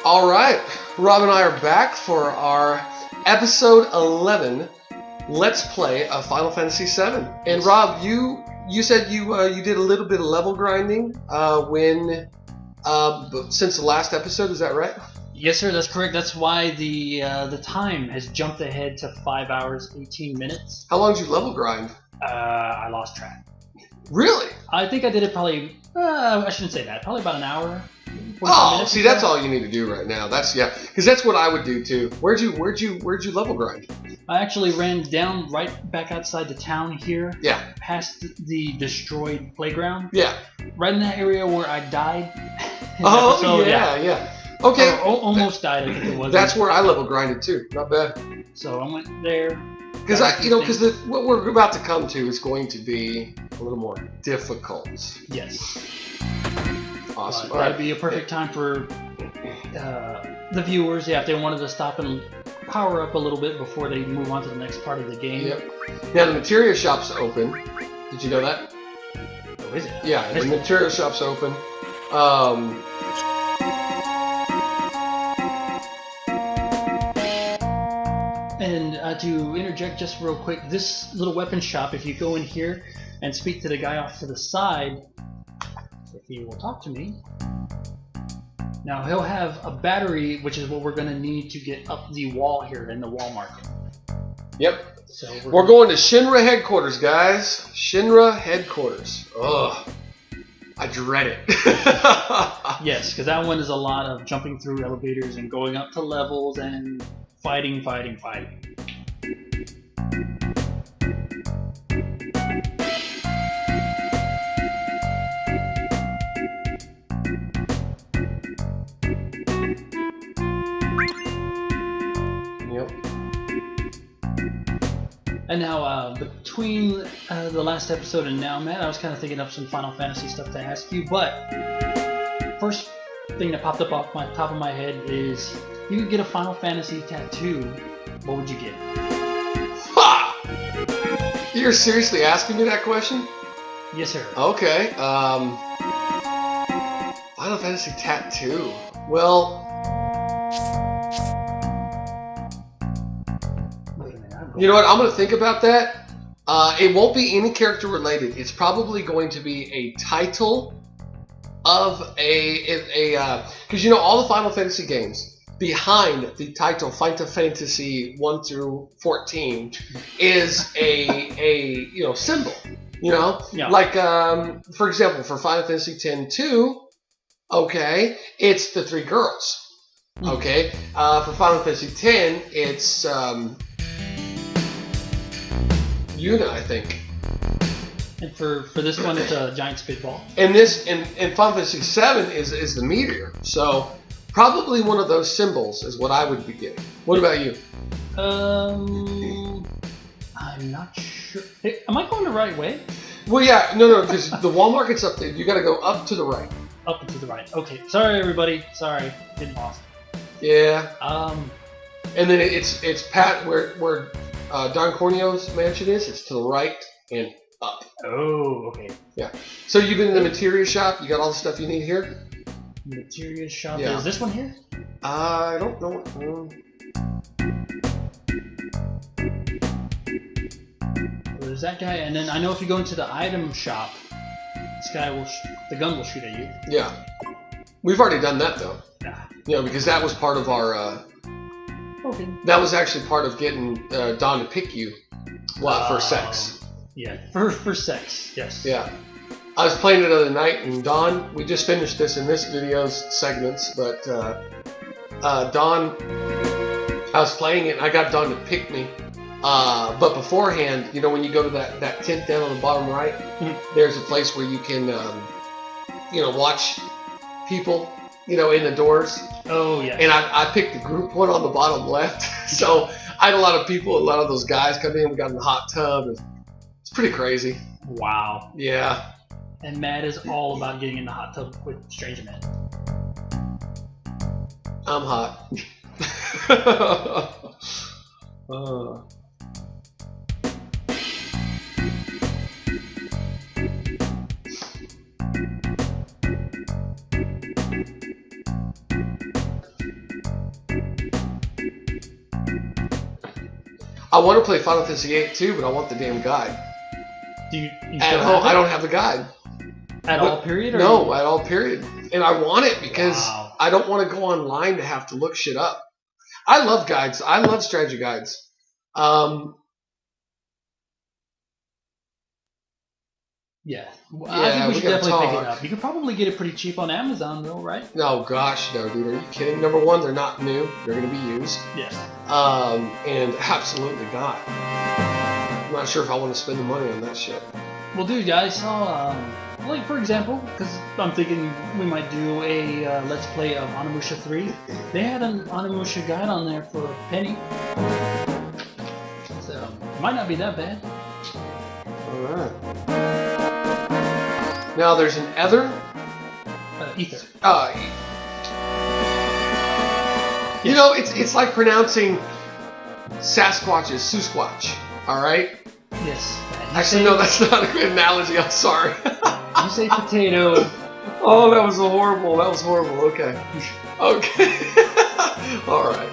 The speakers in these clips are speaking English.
All right, Rob and I are back for our episode 11 Let's Play of Final Fantasy VII. And Rob, you said you did a little bit of level grinding since the last episode. Is that right? Yes, sir. That's correct. That's why the time has jumped ahead to 5 hours 18 minutes. How long did you level grind? I lost track. Really? I think I did it probably. I shouldn't say that. Probably about an hour. Oh, see, that's all you need to do right now. Because that's what I would do too. Where'd you level grind? I actually ran down right back outside the town here. Yeah. Past the destroyed playground. Yeah. Right in that area where I died. Oh, yeah. Okay. Or almost died, I think it was. That's where I level grinded too. Not bad. So I went there. Because what we're about to come to is going to be a little more difficult. Yes. Awesome. That'd be a perfect time for the viewers, if they wanted to stop and power up a little bit before they move on to the next part of the game. Yep. Now the materia shop's open. Did you know that? Oh, is it? Yeah, the materia shop's open. And to interject just real quick, this little weapon shop, if you go in here and speak to the guy off to the side, if he will talk to me, now he'll have a battery, which is what we're going to need to get up the wall here in the wall market. Yep. So we're going to Shinra headquarters, guys. Shinra headquarters. Ugh. I dread it. Yes, because that one is a lot of jumping through elevators and going up to levels and fighting. Yep. And now, between the last episode and now, Matt, I was kind of thinking of some Final Fantasy stuff to ask you, but first thing that popped up off my top of my head is, you could get a Final Fantasy tattoo, what would you get? Ha! You're seriously asking me that question? Yes, sir. Okay. Final Fantasy tattoo. Well, you know what? I'm going to think about that. It won't be any character related. It's probably going to be a title of because you know all the Final Fantasy games, behind the title Final Fantasy 1 through 14 is a symbol. Yeah. Like for example, for Final Fantasy X-2, okay, it's the three girls. Okay, for Final Fantasy X, it's Yuna, I think. And for this one, it's a giant spitball. And this in Final Fantasy VII is the meteor. So probably one of those symbols is what I would be getting. What about you? I'm not sure. Hey, am I going the right way? Well, yeah, no, because the wall market's up there. You got to go up to the right. Up and to the right. Okay, sorry everybody. Sorry, getting lost. Yeah. And then it's Pat where Don Corneo's mansion is. It's to the right and up. Oh, okay. Yeah. So you've been in the materia shop. You got all the stuff you need here. Materia shop. Yeah. Is this one here? I don't know. There's that guy, and then I know if you go into the item shop, this guy the gun will shoot at you. Yeah. We've already done that though. Yeah. Because that was part of our. Okay. That was actually part of getting Don to pick you. For sex. Yeah, for sex. Yes. Yeah. I was playing it the other night, and Don, we just finished this in this video's segments, but Don, I was playing it, and I got Don to pick me. But beforehand, when you go to that tent down on the bottom right, there's a place where you can, watch people, in the doors. Oh, yeah. And I picked the group one on the bottom left. So I had a lot of people, a lot of those guys come in. We got in the hot tub. It's pretty crazy. Wow. Yeah. And Matt is all about getting in the hot tub with strange men. I'm hot. I want to play Final Fantasy VIII too, but I want the damn guide. Do you At still home, have it? I don't have the guide. At all, period? Or No, at all, period. And I want it because Wow. I don't want to go online to have to look shit up. I love guides. I love strategy guides. Yeah. Well, Yeah, I think we we should gotta definitely pick it talk. up. You could probably get it pretty cheap on Amazon, though, right? No, gosh, no, dude. Are you kidding? Number one, they're not new. They're going to be used. Yes. And absolutely not. I'm not sure if I want to spend the money on that shit. Well, dude, I saw, like, for example, because I'm thinking we might do a Let's Play of Onimusha 3. They had an Onimusha guide on there for a penny. So, it might not be that bad. Alright. Now, there's an ether. Ether. You know, it's like pronouncing Sasquatch as Susquatch. Alright? Yes. Actually, no, that's not a good analogy. I'm sorry. You say potato. Oh, that was horrible. That was horrible. Okay. Okay. Alright.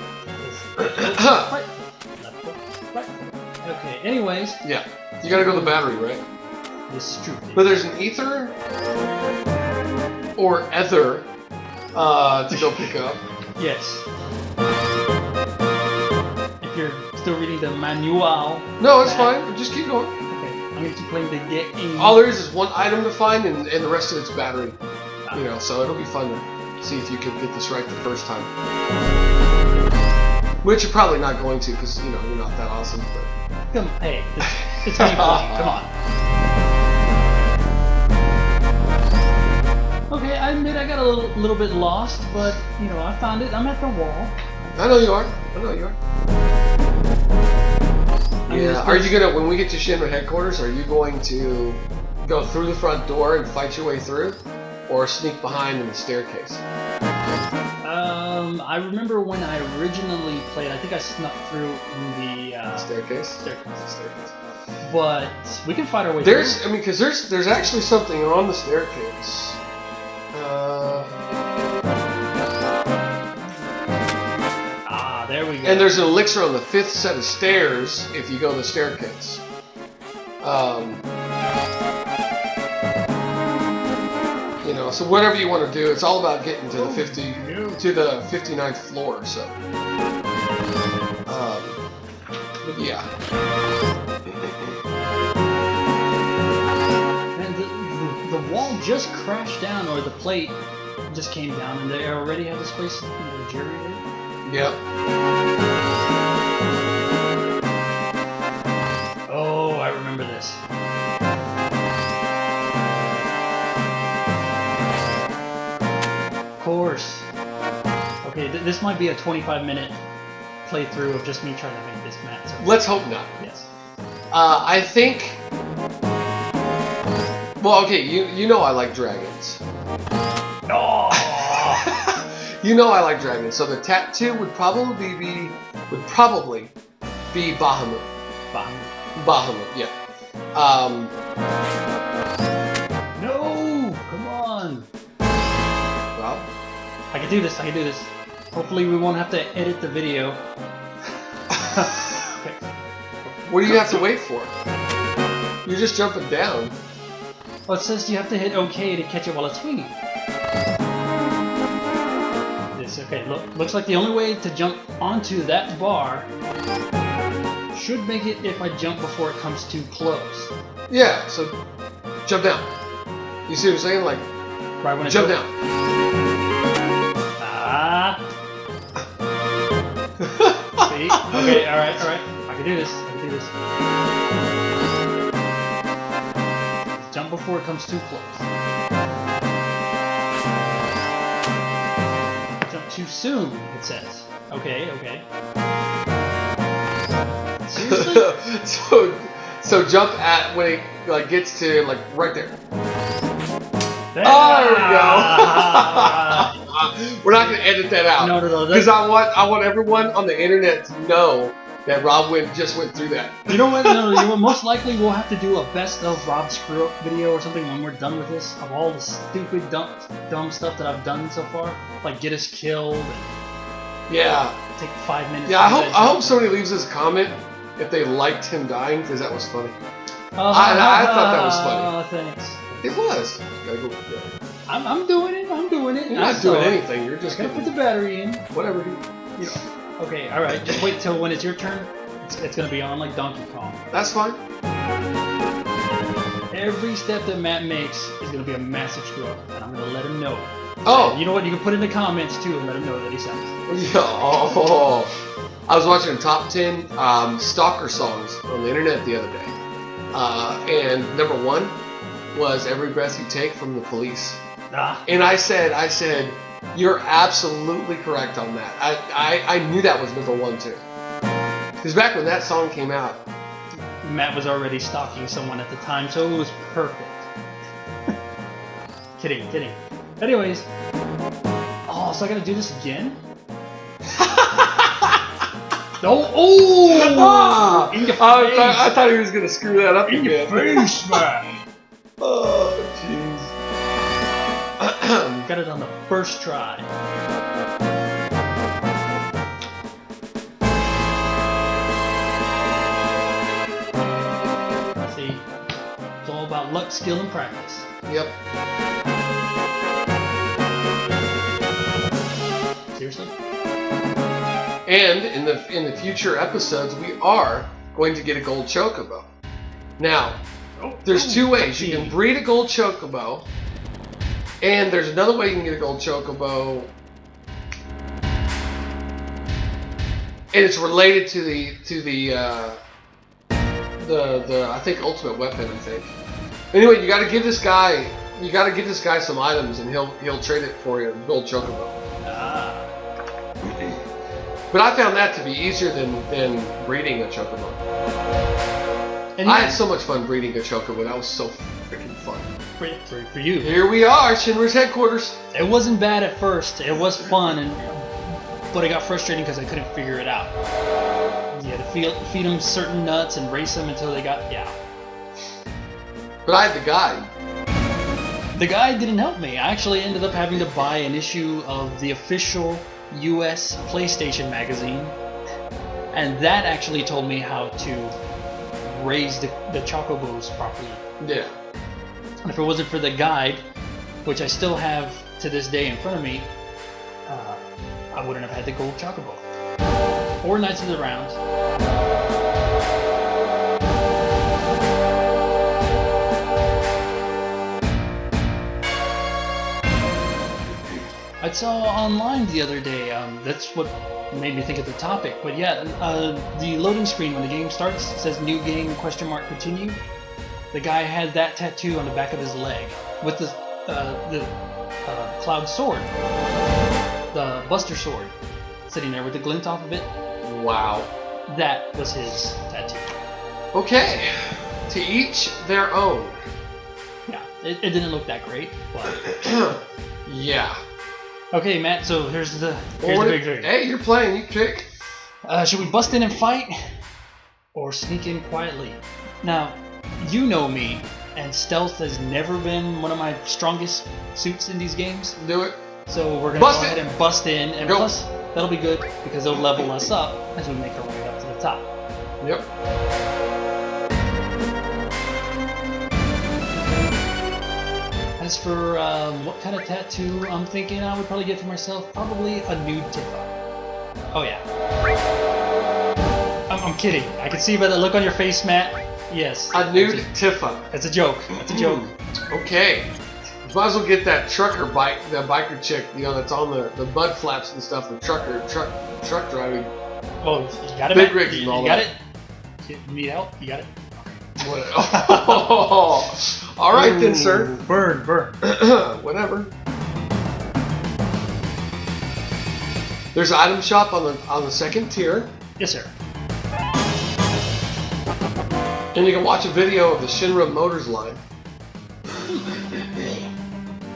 Okay, anyways. Yeah. You gotta go to the battery, right? This is true. But there's an ether or ether to go pick up. Yes. If you're still reading the manual. No, it's fine. Just keep going. Okay, I'm going to keep playing the game. All there is one item to find, and the rest of it's battery. You know, so it'll be fun to see if you can get this right the first time. Which you're probably not going to, because you know you're not that awesome. But. Come, hey, it's me playing. Come on. Okay, I admit I got a little bit lost, but you know I found it. I'm at the wall. I know you are. I know you are. Yeah. Are you gonna, when we get to Shinra headquarters, are you going to go through the front door and fight your way through, or sneak behind in the staircase? I remember when I originally played. I think I snuck through in the Staircase. Staircase. But we can fight our way There's, through. I mean, because there's actually something on the staircase. There we go. And there's an elixir on the 5th set of stairs if you go the staircase. You know, so whatever you want to do, it's all about getting to the 59th floor. So, but yeah. And the wall just crashed down, or the plate just came down, and they already have this place in the jury room. Yep. Oh, I remember this. Of course. Okay, this might be a 25-minute playthrough of just me trying to make this map. So. Let's hope not. Yes. I think. Well, okay, you know I like dragons. Oh. You know I like dragons, so the tattoo would probably be Bahamut. Bahamut, yeah. No, come on. Rob? I can do this. I can do this. Hopefully, we won't have to edit the video. Okay. What do you have to wait for? You're just jumping down. Oh, it says you have to hit OK to catch it while it's swinging. Okay, looks like the only way to jump onto that bar should make it if I jump before it comes too close. Yeah, so jump down. You see what I'm saying? Like, right when jump down. Ah. See? Okay, alright. I can do this. Just jump before it comes too close. Too soon, it says. Okay. Seriously? so jump at when it like gets to like right there. There we go. We're not gonna edit that out. No. Because I want everyone on the internet to know that Rob just went through that. You know what? No, most likely we'll have to do a best of Rob screw up video or something when we're done with this, of all the stupid, dumb stuff that I've done so far, like get us killed. And yeah. Take 5 minutes. Yeah, I hope somebody leaves us a comment if they liked him dying, because that was funny. I thought that was funny. Oh, thanks. It was. I'm doing it. I'm doing it. You're not doing anything. You're I just gotta getting put the battery in. whatever. Dude. You know. Okay, all right. Just wait till when it's your turn. It's gonna be on like Donkey Kong. That's fine. Every step that Matt makes is gonna be a massive screw up, and I'm gonna let him know. Oh. And you know what? You can put in the comments too and let him know that he sucks. Yeah. Oh. I was watching top 10 stalker songs on the internet the other day, and number 1 was "Every Breath You Take" from the Police. And I said, you're absolutely correct on that. I knew that was number 1 too. Because back when that song came out, Matt was already stalking someone at the time, so it was perfect. Kidding. Anyways, oh, so I gotta do this again? Oh! In your face! I thought he was gonna screw that up In again. your face, man! Oh, jeez. Got it on the first try. See, it's all about luck, skill, and practice. Yep. Seriously? And in the future episodes, we are going to get a gold chocobo. Now, there's 2 ways. You can breed a gold chocobo, and there's another way you can get a gold chocobo, and it's related to the I think ultimate weapon. I think. Anyway, you got to give this guy some items, and he'll trade it for you, gold chocobo. But I found that to be easier than breeding a chocobo. And I had so much fun breeding a chocobo. That was so freaking fun. For you. Here we are, Shinra's headquarters. It wasn't bad at first. It was fun, but it got frustrating because I couldn't figure it out. You had to feed them certain nuts and race them until they got But I had the guide. The guide didn't help me. I actually ended up having to buy an issue of the official US PlayStation magazine, and that actually told me how to raise the chocobos properly. Yeah. And if it wasn't for the guide, which I still have to this day in front of me, I wouldn't have had the gold chocobo. Or Knights of the Round. I saw online the other day, that's what made me think of the topic, but yeah, the loading screen when the game starts says new game ? Continue. The guy had that tattoo on the back of his leg with the Cloud sword, the Buster sword, sitting there with the glint off of it. Wow. That was his tattoo. Okay, to each their own. Yeah, it didn't look that great, but yeah. Okay, Matt. So here's the big thing. Hey, you're playing. You pick. Should we bust in and fight, or sneak in quietly? Now, you know me, and stealth has never been one of my strongest suits in these games. Do it. So we're gonna go ahead and bust in, and plus that'll be good because it'll level us up as we make our way up to the top. Yep. As for what kind of tattoo I'm thinking I would probably get for myself, probably a nude Tifa. Oh yeah. I'm kidding. I can see by the look on your face, Matt. Yes. A nude Tifa. It's a joke. It's a joke. Okay. Might as well get that trucker bike, that biker chick, that's on the mud flaps and stuff, the truck driving. Oh, you got it, Big Matt? rigs and all You got that. it? You need help? You got it? What? Oh. All right then, sir. Burn. Whatever. There's an item shop on the second tier. Yes, sir. And you can watch a video of the Shinra Motors line.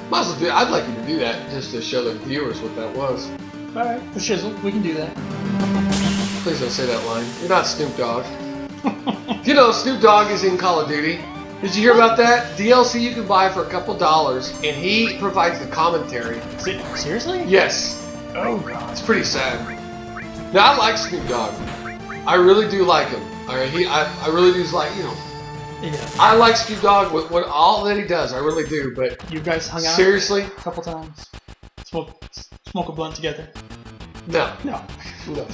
Might as well do. I'd like you to do that just to show the viewers what that was. All right, for shizzle, we can do that. Please don't say that line. You're not Snoop Dogg. You know, Snoop Dogg is in Call of Duty. Did you hear about that? DLC you can buy for a couple $, and he provides the commentary. Seriously? Yes. Oh god. It's pretty sad. Now I like Snoop Dogg. I really do like him. All right, I really do like, you know. Yeah. I like Scoop Dog with what all that he does. I really do, but You guys hung out seriously, a couple times. Smoke a blunt together. no. No. No.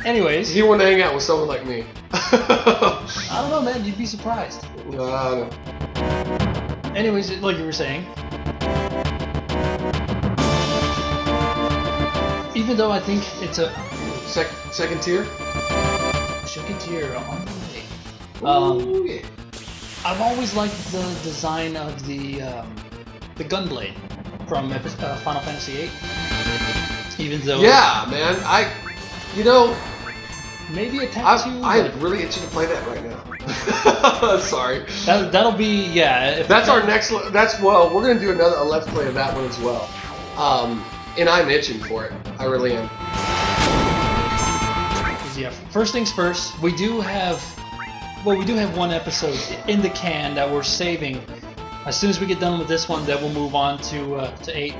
Anyways, He wouldn't hang out with someone like me. I don't know, man. You'd be surprised. No. Anyways, like you were saying, even though I think it's a Second tier. second tier on the way, Ooh, yeah. I've always liked the design of the gunblade from Final Fantasy VIII. Even though Yeah, man. You know, maybe a tattoo. I'm really itching to play that right now. Sorry. That'll be That's our next. Well, we're gonna do a let's play of that one as well. And I'm itching for it. I really am. Yeah. First things first. We do have one episode in the can that we're saving. As soon as we get done with this one, then we'll move on to 8.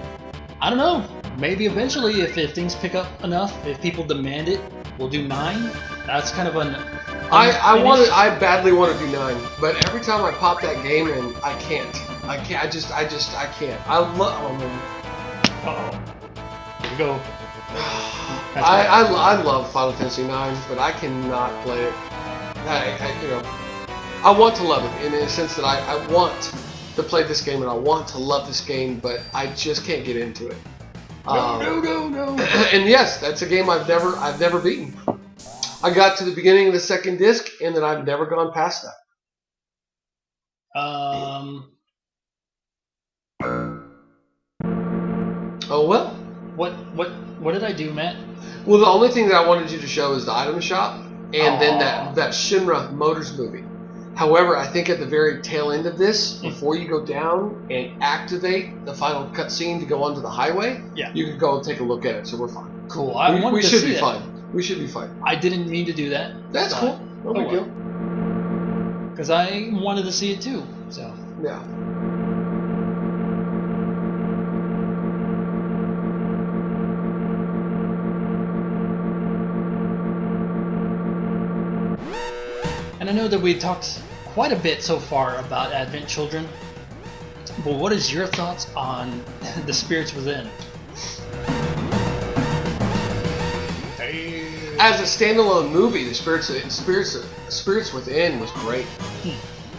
I don't know. Maybe eventually, if things pick up enough, if people demand it, we'll do 9. That's kind of an. I badly want to do 9, but every time I pop that game in, I can't. I can't. I can't. I love. Oh, man. Uh-oh. Here we go. I love Final Fantasy 9, but I cannot play it. I want to love it in the sense that I want to play this game and I want to love this game, but I just can't get into it. No. And yes, that's a game I've never beaten. I got to the beginning of the second disc, and then I've never gone past that. Oh well. What did I do, Matt? Well, the only thing that I wanted you to show is the item shop, and then that Shinra Motors movie. However, I think at the very tail end of this, before you go down and activate the final cutscene to go onto the highway, you can go and take a look at it. So we're fine. Cool. We should be fine. We should be fine. I didn't mean to do that. That's cool. No big deal. Because I wanted to see it too. So yeah. And I know that we talked quite a bit so far about Advent Children, but what is your thoughts on The Spirits Within? As a standalone movie, The Spirits Within was great.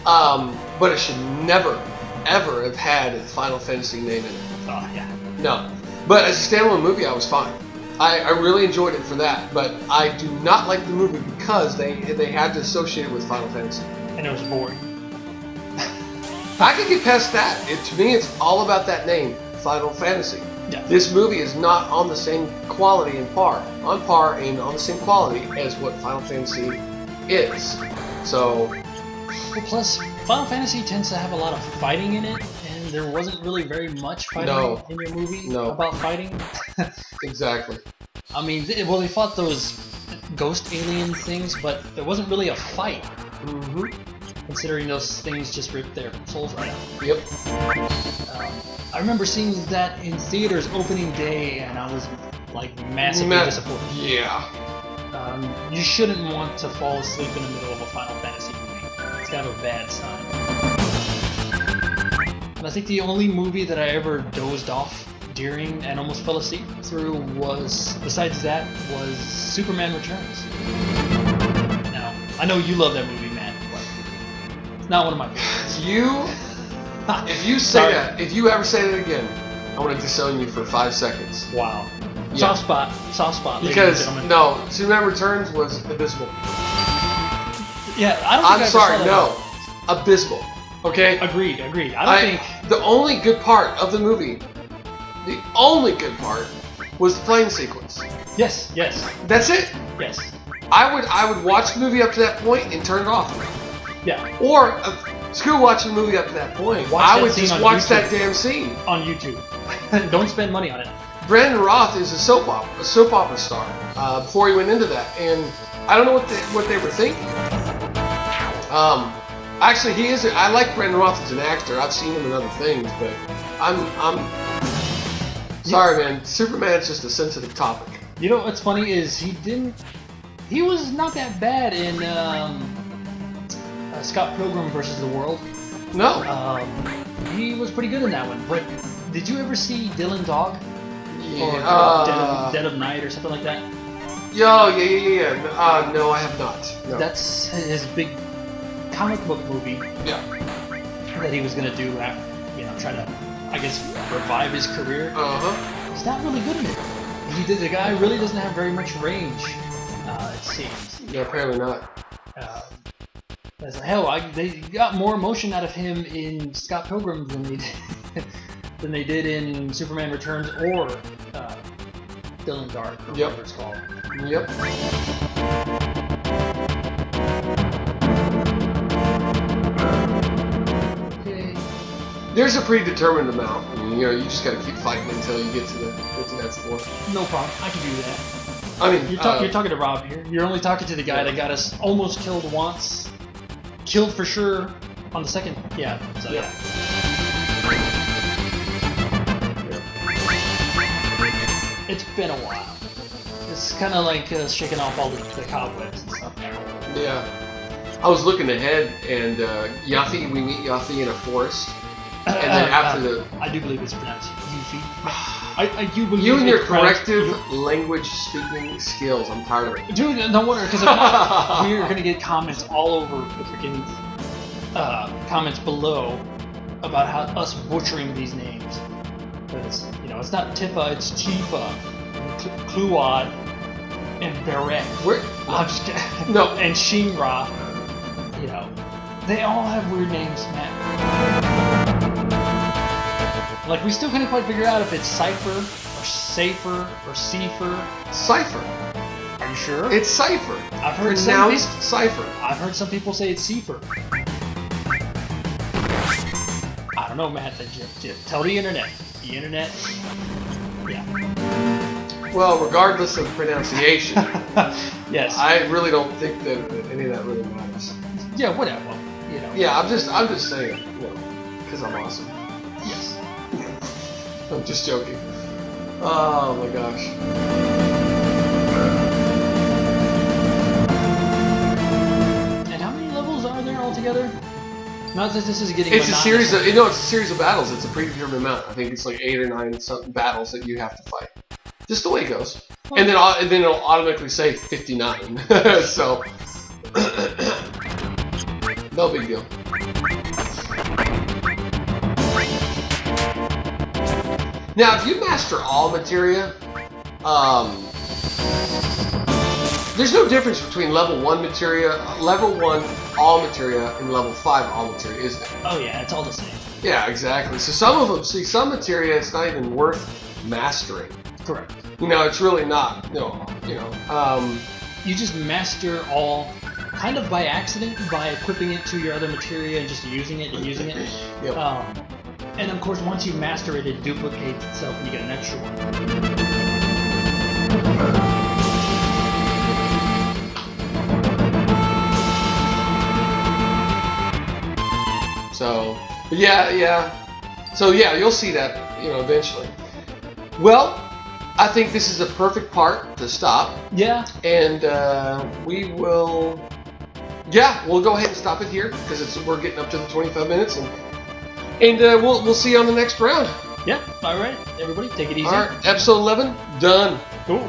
But it should never, ever have had a Final Fantasy name in it. Oh, yeah. No. But as a standalone movie, I was fine. I really enjoyed it for that, but I do not like the movie because they had to associate it with Final Fantasy. And it was boring. I can get past that. To me, it's all about that name, Final Fantasy. Yeah. This movie is not on the same quality and on the same quality as what Final Fantasy is. So. Well, plus, Final Fantasy tends to have a lot of fighting in it, and there wasn't really very much fighting in your movie about fighting. Exactly. I mean, they fought those ghost alien things, but there wasn't really a fight. Mm-hmm. Considering those things just ripped their souls right out. Yep. I remember seeing that in theaters opening day, and I was like massively disappointed. Yeah. You shouldn't want to fall asleep in the middle of a Final Fantasy movie. It's kind of a bad sign. And I think the only movie that I ever dozed off during and almost fell asleep through besides that, was Superman Returns. Now, I know you love that movie, man, but it's not one of my favorites. If you ever say that again, I want to disown you for 5 seconds. Wow. Yeah. Soft spot. Because Superman Returns was abysmal. Yeah, I'm sorry, abysmal. Okay. Agreed. I don't think the only good part of the movie, was the plane sequence. Yes. That's it. Yes. I would watch the movie up to that point and turn it off. Yeah. Or screw watching the movie up to that point. I would just watch that damn scene on YouTube. Don't spend money on it. Brandon Roth is a soap opera star. Before he went into that, and I don't know what they were thinking. Actually, he is. I like Brandon Roth as an actor. I've seen him in other things, but I'm sorry, man. Superman's just a sensitive topic. You know what's funny is he He was not that bad in Scott Pilgrim versus the World. No. He was pretty good in that one. But did you ever see Dylan Dog? Yeah. Or Dead of Night or something like that? Yeah. No, I have not. No. That's his big comic book movie. Yeah. That he was gonna do after, trying to, I guess, revive his career. He's not really good in it. The guy really doesn't have very much range, it seems. Yeah, apparently not. Hell, they got more emotion out of him in Scott Pilgrim than they did in Superman Returns or Dylan Dark, or whatever it's called. Yep. Okay. There's a predetermined amount. I mean, you just gotta keep fighting until you get to that score. No problem. I can do that. I mean, you're talking to Rob here. You're only talking to the guy that got us almost killed once, killed for sure on the second. Yeah. So, yeah. It's been a while. It's kind of like shaking off all the cobwebs and stuff now. Yeah. I was looking ahead, and we meet Yafi in a forest, and then after the... I do believe it's pronounced Yuffie. I do believe you and your corrective language speaking skills. I'm tired of it. Dude, no wonder, because we're going to get comments all over the freaking comments below about how us butchering these names. Because, it's not Tifa, it's Tifa, Kluad, and Beret. I'm just kidding. No. And Shinra. They all have weird names, man. Like, we still couldn't quite figure out if it's Cypher, or Safer, or Cipher. Cypher. Are you sure? It's Cypher. I've heard pronounced Cypher. I've heard some people say it's Cipher. I don't know, Matt. Just tell the internet. The internet. Yeah. Well, regardless of pronunciation, yes. I really don't think that any of that really matters. Yeah, whatever. Yeah, I'm just saying, because I'm awesome. Yes. I'm just joking. Oh my gosh. And how many levels are there altogether? Not that this is getting. It's a series of battles. It's a predetermined amount. I think it's like 8 or 9 something battles that you have to fight. Just the way it goes. Oh. And then it'll automatically say 59. So no big deal. Now, if you master all materia, there's no difference between level 1 materia, level 1 all materia, and level 5 all materia, is there? Oh yeah, it's all the same. Yeah, exactly. So some of them, some materia, it's not even worth mastering. Correct. It's really not. You just master all, kind of by accident, by equipping it to your other materia and just using it and using it. Yep. And of course, once you master it, it duplicates itself and you get an extra one. So, yeah. So yeah, you'll see that, eventually. Well, I think this is a perfect part to stop. Yeah. And we'll go ahead and stop it here because we're getting up to the 25 minutes, and we'll see you on the next round. Yeah. All right, everybody, take it easy. All right, episode 11 done. Cool.